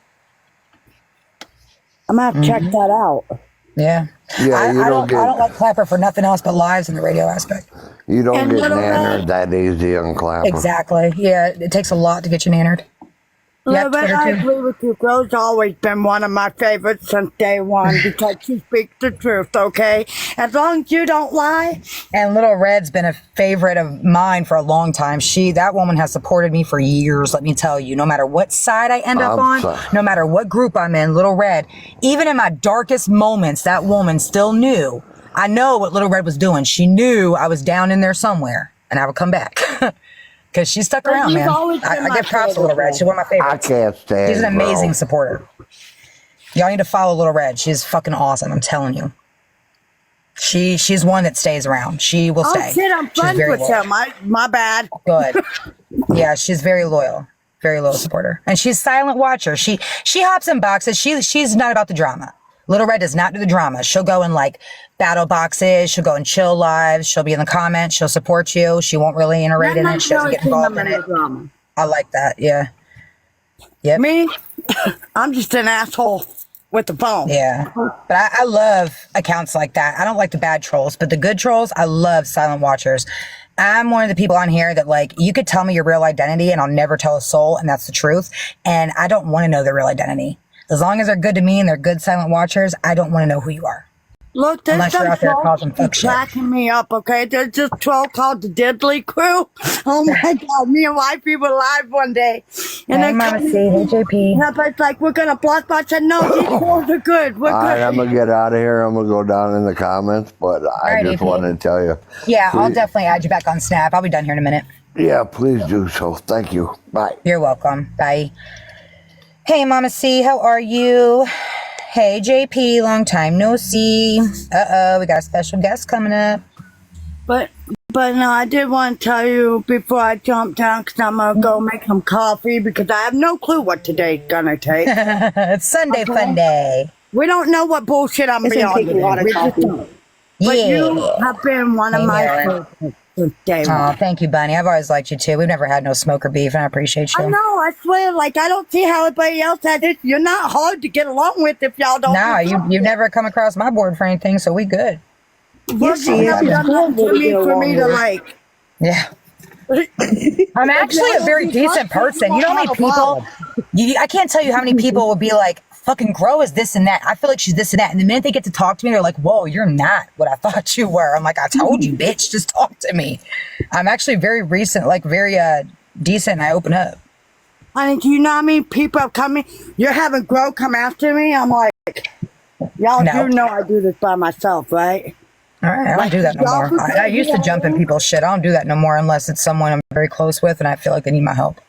I'm going to have to check that out. Yeah. I don't like Clapper for nothing else but lives in the radio aspect. You don't get nannered that easy on Clapper. Exactly. Yeah, it takes a lot to get you nannered. Yeah, but I agree with you. Girl's always been one of my favorites since day one because she speaks the truth, okay? As long as you don't lie. And Little Red's been a favorite of mine for a long time. That woman has supported me for years, let me tell you. No matter what side I end up on, no matter what group I'm in, Little Red, even in my darkest moments, that woman still knew. I know what Little Red was doing. She knew I was down in there somewhere and I would come back. because she stuck But around, you've man. always been I my give props to Little favorite. Red. She's one of my I favorites. can't stand. She's an amazing bro. supporter. Y'all need to follow Little Red. She's fucking awesome. I'm telling you. She's one that stays around. She will Oh stay. shit, I'm She's friends very with loyal. him. My bad. Good. Yeah, she's very loyal. Very loyal supporter. And she's silent watcher. She hops in boxes. She's not about the drama. Little Red does not do the drama. She'll go in like battle boxes. She'll go in chill lives. She'll be in the comments. She'll support you. She won't really iterate in it. She doesn't get involved in it. Drama. I like that. Yeah. Yep. Me, I'm just an asshole with the phone. Yeah. But I love accounts like that. I don't like the bad trolls, but the good trolls, I love silent watchers. I'm one of the people on here that like, you could tell me your real identity and I'll never tell a soul, and that's the truth. And I don't want to know their real identity. As long as they're good to me and they're good silent watchers, I don't want to know who you are. Look, there's Unless you're some out there trolls causing fuck shit. cracking me up, okay? There's this troll called the Diddley Crew. Oh my God, me and wifey were live one day. And Hey, they Mama come- C. Hey, JP. and everybody's like, we're going to block, but I said, no, these trolls are good. We're All right, I'm good. gonna get out of here. I'm gonna go down in the comments, but I right, just EP. wanted to tell you. Yeah, I'll Please- definitely add you back on Snap. I'll be done here in a minute. Yeah, please do so. Thank you. Bye. You're welcome. Bye. Hey, Mama C, how are you? Hey, JP, long time no see. Uh-oh, we got a special guest coming up. But no, I did want to tell you before I jump down, because I'm going to go make some coffee, because I have no clue what today's going to take. It's Sunday fun day. We don't know what bullshit I'm It's gonna beyond. take a lot of We just coffee. don't. But you Yeah. have been one of Hey, my Mary. favorites since day Oh, one. thank you, Bunny. I've always liked you, too. We've never had no smoke or beef, and I appreciate I you. know, I swear, like, I don't see how everybody else has it. You're not hard to get along with if y'all don't. Nah, do you've never come across my board for anything, so we good. Well, she you haven't is. done nothing to me Get for along me to with. like. Yeah. I'm actually a very decent person. You know how many people, I can't tell you how many people will be like, fucking grow is this and that. I feel like she's this and that. And the minute they get to talk to me, they're like, whoa, you're not what I thought you were. I'm like, I told you, bitch, just talk to me. I'm actually very recent, like very decent, and I open up. Honey, do you know how many people have come in? You're having Grow come after me? I'm like, y'all No. do know I do this by myself, right? All right, I don't do that no Y'all more. I used to jump in people's shit. I don't do that no more unless it's someone I'm very close with and I feel like they need my help.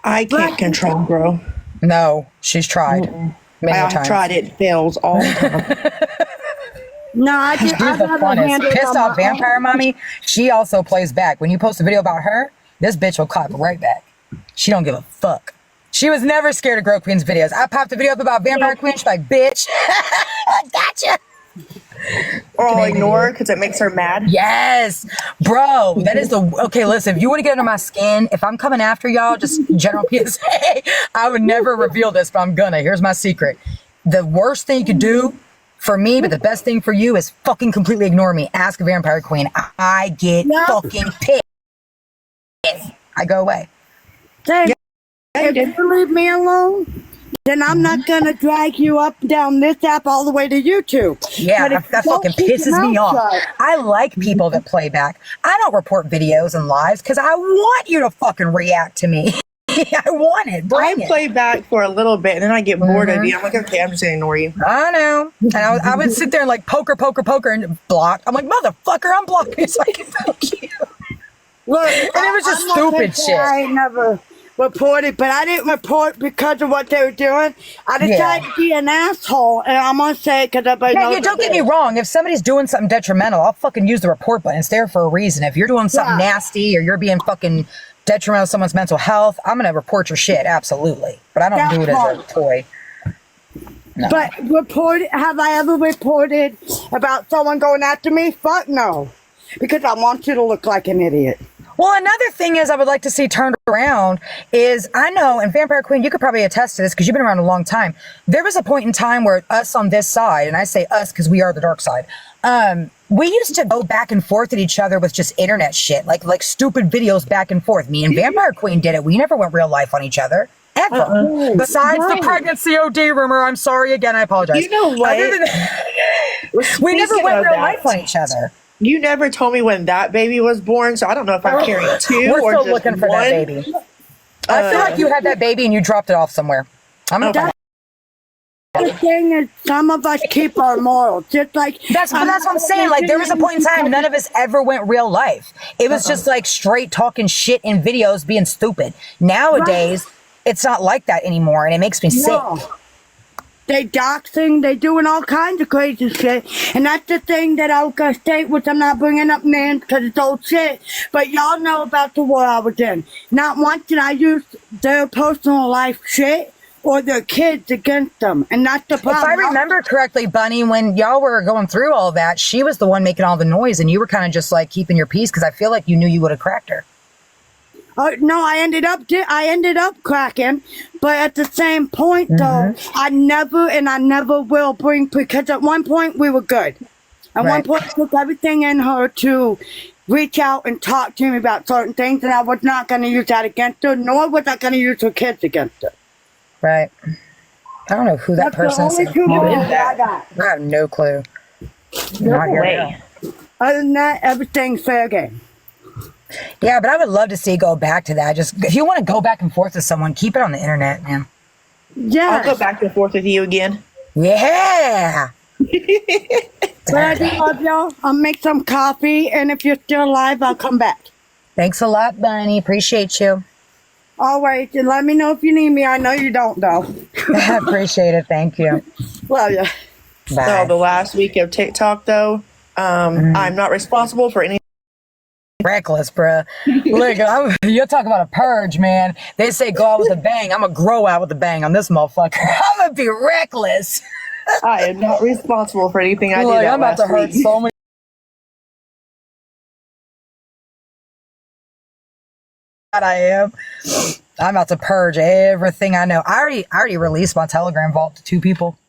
I can't control Grow. No, she's tried many I've times. tried it, fails all the time. No, I just She's I'd the rather funnest. handle it Pissed on off my own. vampire mommy. She also plays back. When you post a video about her, this bitch will clap right back. She don't give a fuck. She was never scared of Grow Queen's videos. I popped a video up about Vampire Queen. She's like, bitch, I gotcha. Or I'll ignore her because it makes her mad. Yes, bro. That is the okay. Listen, if you want to get under my skin, if I'm coming after y'all, just general PSA. I would never reveal this, but I'm gonna. Here's my secret. The worst thing you could do for me, but the best thing for you is fucking completely ignore me. Ask a Vampire Queen. I get No. fucking pissed. I go away. Say, Yeah, you if did. you leave me alone, then I'm not gonna drag you up and down this app all the way to YouTube. Yeah, But if that you don't fucking keep your pisses me mouth off. shut- I like people that play back. I don't report videos and lives because I want you to fucking react to me. I want it. I Bring it. play back for a little bit and then I get bored of you. I'm like, okay, I'm just gonna ignore you. I know. And I would sit there and like poker and block. I'm like, motherfucker, I'm blocking so I can fuck you. Look, And it was just I'm not gonna stupid say shit. I ain't never reported, but I didn't report because of what they were doing. I decided to be an asshole, and I'm gonna say it because everybody Yeah, knows. yeah, don't get me wrong. If somebody's doing something detrimental, I'll fucking use the report button. It's there for a reason. If you're doing something Yeah. nasty or you're being fucking detrimental to someone's mental health, I'm going to report your shit. Absolutely. But I don't That's do it as a hard. toy. No. But have I ever reported about someone going after me? Fuck no, because I want you to look like an idiot. Well, another thing is I would like to see turned around is I know, and Vampire Queen, you could probably attest to this because you've been around a long time. There was a point in time where us on this side, and I say us because we are the dark side, we used to go back and forth at each other with just internet shit, like stupid videos back and forth. Me and Vampire Queen did it. We never went real life on each other. Ever. Besides the Right. pregnancy OD rumor, I'm sorry again, I apologize. You know what? Other than we never Speaking went of real that, life on each other. You never told me when that baby was born, so I don't know if I'm carrying two We're or still just looking for one. that baby. I feel like you had that baby and you dropped it off somewhere. I'm gonna Okay. find thing is, some of us keep our morals. Just like That's what I'm saying. Like, there was a point in time none of us ever went real life. It was just like straight talking shit in videos, being stupid. Nowadays, it's not like that anymore, and it makes me sick. They doxing, they doing all kinds of crazy shit. And that's the thing that I was gonna state, which I'm not bringing up names because it's old shit. But y'all know about the war I was in. Not once did I use their personal life shit or their kids against them. And that's the problem. If I remember correctly, Bunny, when y'all were going through all that, she was the one making all the noise, and you were kind of just like keeping your peace because I feel like you knew you would have cracked her. No, I ended up cracking, but at the same point though, I never will bring, because at one point we were good. At one point I took everything in her to reach out and talk to me about certain things, and I was not going to use that against her, nor was I going to use her kids against her. Right. I don't know who that person is. That's the only two rules I got. I have no clue. No Not your way. girl. Other than that, everything's fair game. Yeah, but I would love to see go back to that. Just if you want to go back and forth with someone, keep it on the internet, man. Yeah. I'll go back and forth with you again. Yeah. But I do love y'all. I'll make some coffee, and if you're still alive, I'll come back. Thanks a lot, Bunny. Appreciate you. Always, and let me know if you need me. I know you don't, though. I appreciate it. Thank you. Love ya. Bye. So the last week of TikTok, though, I'm not responsible for any. Reckless, bruh. Look, you're talking about a purge, man. They say go out with a bang. I'm going to grow out with a bang on this motherfucker. I'm going to be reckless. I am not responsible for anything I did Look, that I'm about to last hurt week. so many. I am. I'm about to purge everything I know. I already released my Telegram vault to 2 people.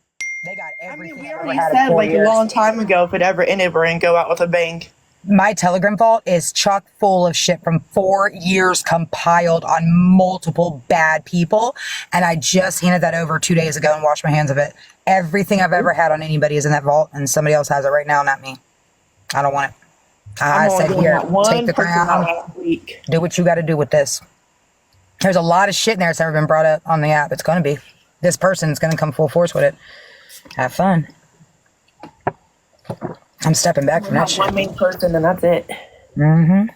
They got I everything. mean, we I've ever already had in said 4 like years. a long time ago if it ever ended, we're going to go out with a bang. My Telegram vault is chock full of shit from 4 years compiled on multiple bad people. And I just handed that over 2 days ago and washed my hands of it. Everything I've ever had on anybody is in that vault, and somebody else has it right now, not me. I don't want it. I I'm only said, doing here, that one take the person crown. last week. Do what you got to do with this. There's a lot of shit in there that's never been brought up on the app. It's going to be. This person's going to come full force with it. Have fun. I'm stepping back from that Not shit. one main person, and that's it. Mm-hmm.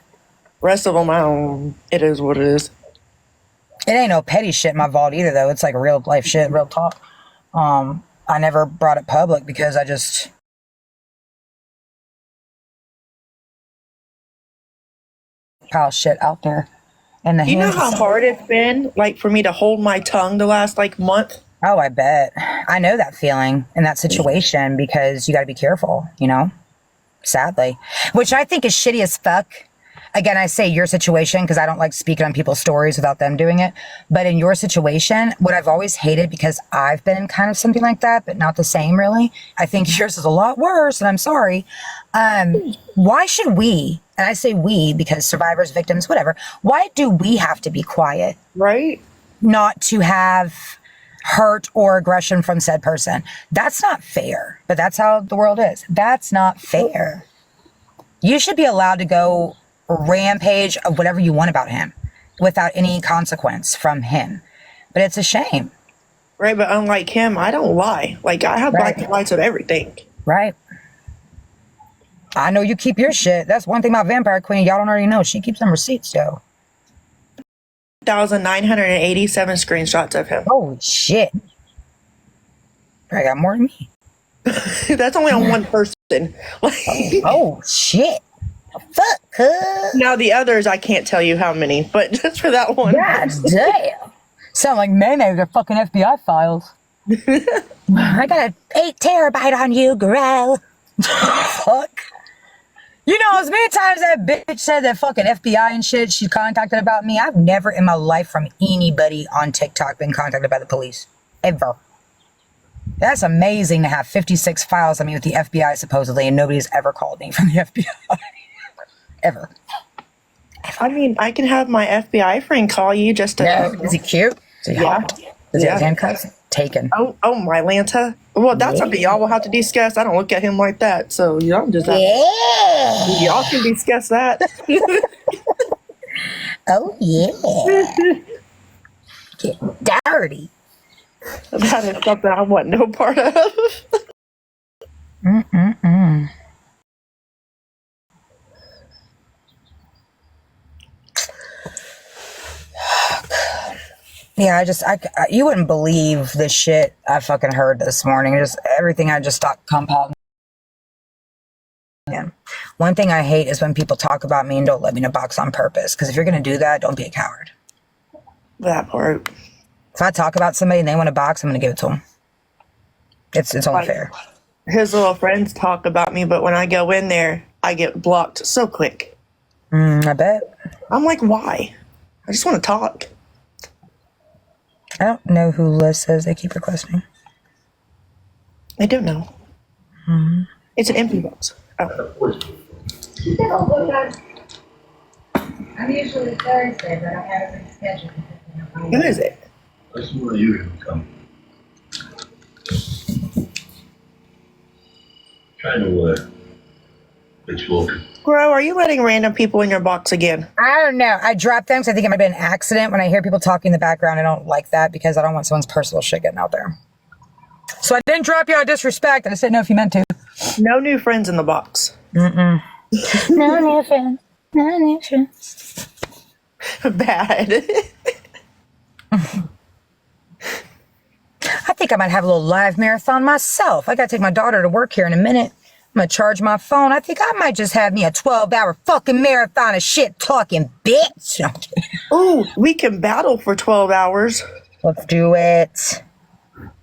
Rest of them, I don't. It is what it is. It ain't no petty shit in my vault either, though. It's like real life shit, real talk. I never brought it public because I just... pile shit out there in the You know hands of how hard it's been, like, for me to hold my tongue the last, like, month? Oh, I bet. I know that feeling in that situation because you got to be careful, you know? Sadly. Which I think is shitty as fuck. Again, I say your situation because I don't like speaking on people's stories without them doing it. But in your situation, what I've always hated, because I've been in kind of something like that, but not the same really. I think yours is a lot worse, and I'm sorry. Why should we, and I say we because survivors, victims, whatever, why do we have to be quiet? Right? Not to have hurt or aggression from said person? That's not fair, but that's how the world is. That's not fair. You should be allowed to go rampage of whatever you want about him without any consequence from him. But it's a shame. Right, but unlike him, I don't lie. Like, I have black and whites of everything. Right. I know you keep your shit. That's one thing about Vampire Queen. Y'all don't already know. She keeps them receipts, though. 1,987 screenshots of him. Holy shit. I got more than me. That's only on one person. Like, Oh, shit. Fuck, huh? now the others, I can't tell you how many, but just for that one. God damn. Sound like Mayday with their fucking FBI files. I got an 8 terabyte on you, girl. Fuck. You know, as many times that bitch said that fucking FBI and shit she contacted about me, I've never in my life from anybody on TikTok been contacted by the police. Ever. That's amazing to have 56 files on me with the FBI supposedly, and nobody's ever called me from the FBI. Ever. I mean, I can have my FBI friend call you just to. Yeah. Is he cute? Is he Yeah. hot? Is he Yeah. handcuffs? Taken. Oh, my Lanta. Well, that's something y'all will have to discuss. I don't look at him like that, so y'all just Yeah. y'all can discuss that. Oh, yeah. Get dirty. That is something I want no part of. Mm-mm-mm. Yeah, you wouldn't believe the shit I fucking heard this morning. Just everything I just stopped compounding. One thing I hate is when people talk about me and don't let me in a box on purpose. Because if you're going to do that, don't be a coward. That part. If I talk about somebody and they want a box, I'm going to give it to them. It's only fair. His little friends talk about me, but when I go in there, I get blocked so quick. I bet. I'm like, why? I just want to talk. I don't know who Liz says they keep requesting. I don't know. Mm-hmm. It's an empty box. Oh. I'm usually Thursday, but I have a schedule. Who is it? That's where you come. Trying to it's walking. Grow, are you letting random people in your box again? I don't know. I dropped them because I think it might have been an accident. When I hear people talking in the background, I don't like that because I don't want someone's personal shit getting out there. So I didn't drop you out of disrespect. I just didn't know if you meant to. No new friends in the box. No new friends. No new friends. Bad. I think I might have a little live marathon myself. I got to take my daughter to work here in a minute. I'm going to charge my phone. I think I might just have me a 12-hour fucking marathon of shit talking, bitch. Ooh, we can battle for 12 hours. Let's do it.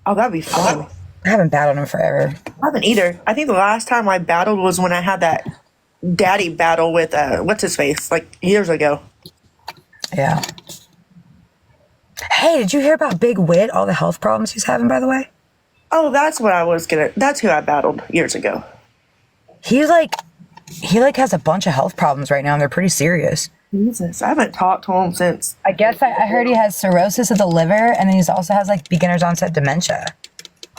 Oh, that'd be fun. I haven't battled in forever. I haven't either. I think the last time I battled was when I had that daddy battle with, what's his face, like years ago. Yeah. Hey, did you hear about Big Wit? All the health problems he's having, by the way? Oh, that's what I was gonna, that's who I battled years ago. He has a bunch of health problems right now, and they're pretty serious. Jesus, I haven't talked to him since. I guess I heard he has cirrhosis of the liver, and then he also has like beginner's onset dementia.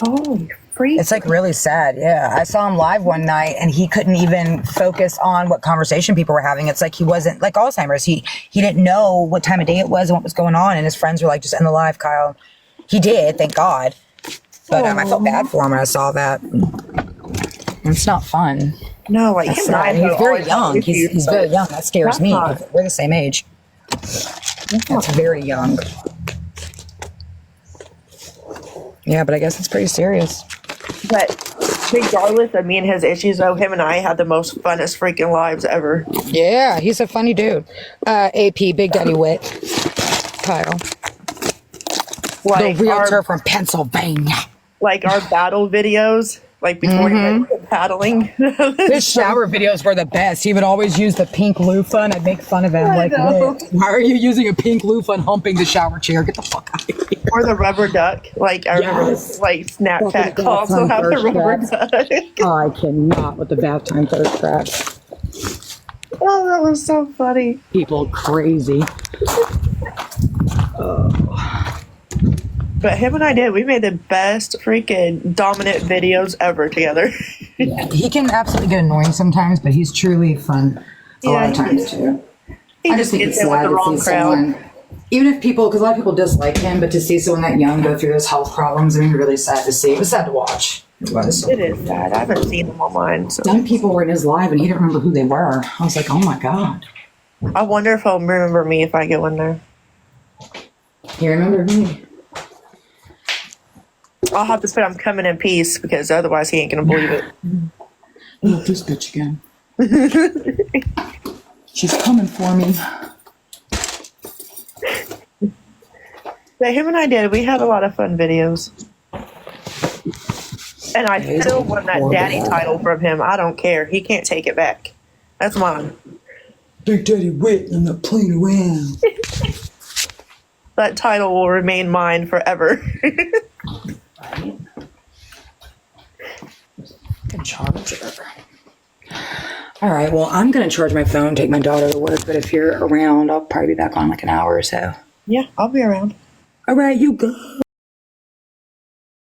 Holy freak. It's like really sad. Yeah. I saw him live one night and he couldn't even focus on what conversation people were having. It's like he wasn't like Alzheimer's. He didn't know what time of day it was and what was going on. And his friends were like, just end the live, Kyle. He did, thank God. But I felt bad for him when I saw that. It's not fun. No, like That's him and I sad. He's have very always had young. He's issues, very but young. That scares that's me. not- We're the same age. That's very young. Yeah, but I guess it's pretty serious. But regardless of me and his issues, though, him and I had the most funnest freaking lives ever. Yeah, he's a funny dude. AP, Big Daddy Wit. Kyle. Like The realtor our, from Pennsylvania. like our battle videos, like before he went battling. His shower videos were the best. He would always use the pink loofah, and I'd make fun of him. I Like, know. "Wait, why are you using a pink loofah and humping the shower chair? Get the fuck out of here." Or the rubber duck. Like I remember Yes. like Snapchat Fucking also bath have the time rubber thirst duck. Oh, I cannot with the bath time thirst traps. Oh, that was so funny. People crazy. But him and I did. We made the best freaking dominant videos ever together. He can absolutely get annoying sometimes, but he's truly fun a lot of Yeah, times too. He I just just think gets it's in with sad the to wrong see crowd. someone, even if people, because a lot of people dislike him, but to see someone that young go through those health problems, I mean, really sad to see. It was sad to watch. It was. It is sad. I haven't seen them online, so Some people were in his live and he didn't remember who they were. I was like, oh my God. I wonder if he'll remember me if I go in there. He remembered me. I'll have to put I'm coming in peace because otherwise he ain't gonna believe it. Look, this bitch again. She's coming for me. But him and I did. We had a lot of fun videos. And I still won that daddy title from him. I don't care. He can't take it back. That's mine. Big Daddy Wit, I'm not playing around. That title will remain mine forever. Charger. All right, well, I'm going to charge my phone, take my daughter to work, but if you're around, I'll probably be back on like an hour or so. Yeah, I'll be around. All right, you go.